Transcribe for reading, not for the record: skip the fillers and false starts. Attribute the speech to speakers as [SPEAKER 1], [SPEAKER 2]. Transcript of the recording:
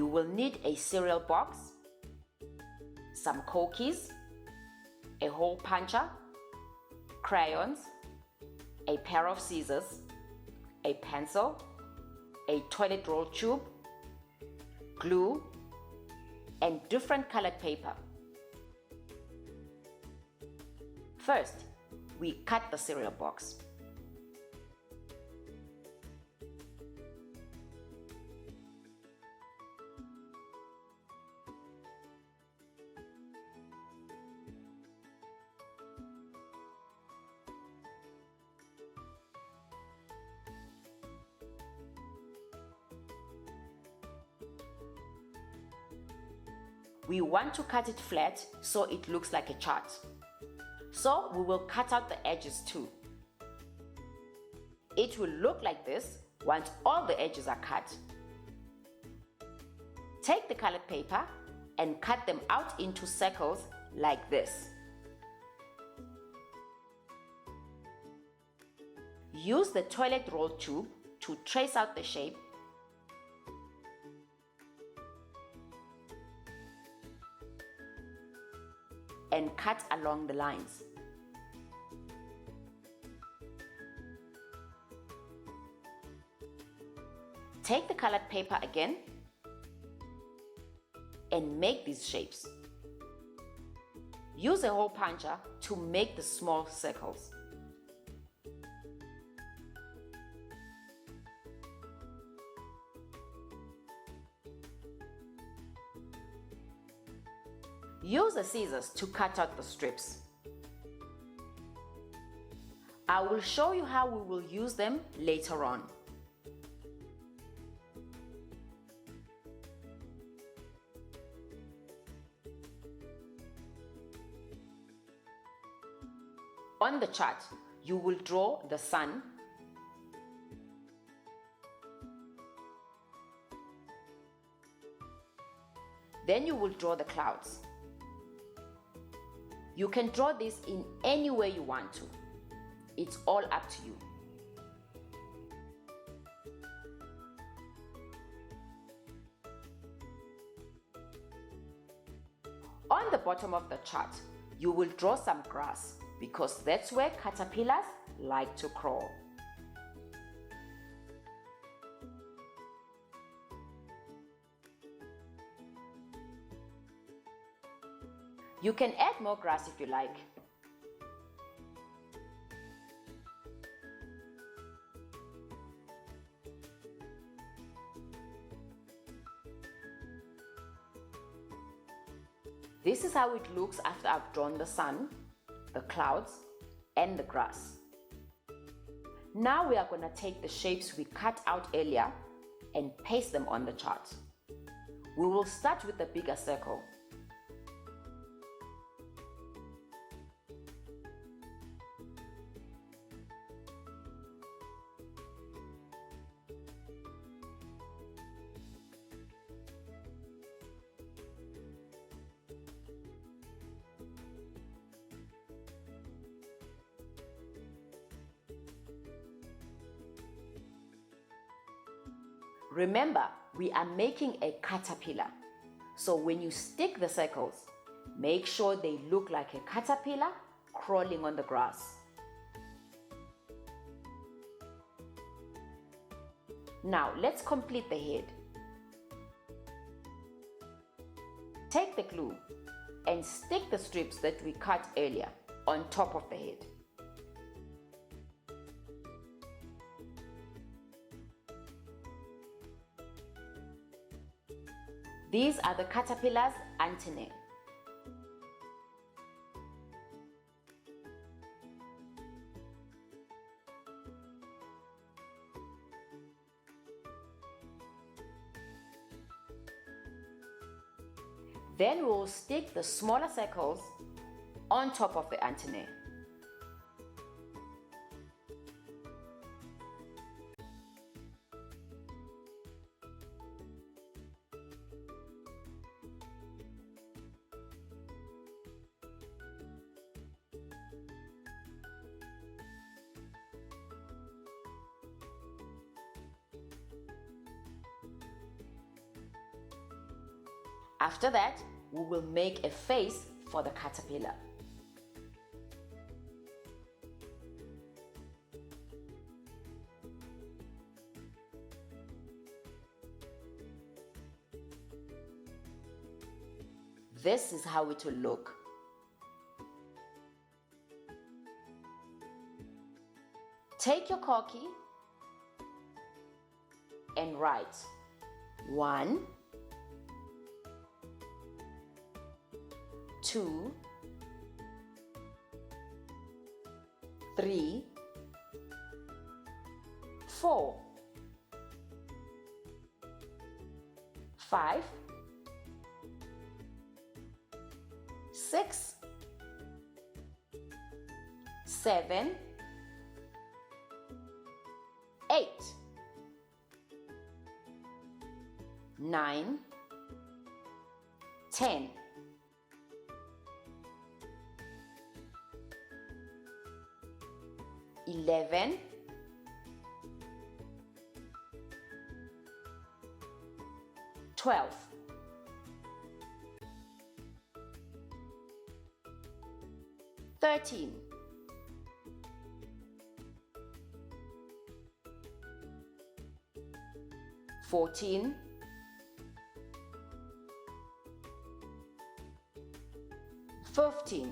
[SPEAKER 1] will need a cereal box, some cookies, a hole puncher, crayons, a pair of scissors, a pencil, a toilet roll tube, glue, and different colored paper. First, we cut the cereal box. We want to cut it flat so it looks like a chart. So we will cut out the edges too. It will look like this once all the edges are cut. Take the colored paper and cut them out into circles like this. Use the toilet roll tube to trace out the shape and cut along the lines. Take the colored paper again and make these shapes. Use a hole puncher to make the small circles. Use the scissors to cut out the strips. I will show you how we will use them later on. On the chart, you will draw the sun, then you will draw the clouds. You can draw this in any way you want to. It's all up to you. On the bottom of the chart, you will draw some grass because that's where caterpillars like to crawl. You can add more grass if you like. This is how it looks after I've drawn the sun, the clouds, and the grass. Now we are going to take the shapes we cut out earlier and paste them on the chart. We will start with the bigger circle. Remember, we are making a caterpillar. So when you stick the circles, make sure they look like a caterpillar crawling on the grass. Now let's complete the head. Take the glue and stick the strips that we cut earlier on top of the head. These are the caterpillar's antennae. Then we'll stick the smaller circles on top of the antennae. After that, we will make a face for the caterpillar. This is how it will look. Take your corky and write 1, 2, 3, 4, 5, 6, 7, 8, 9, 10, 11, 12, 13, 14, 15,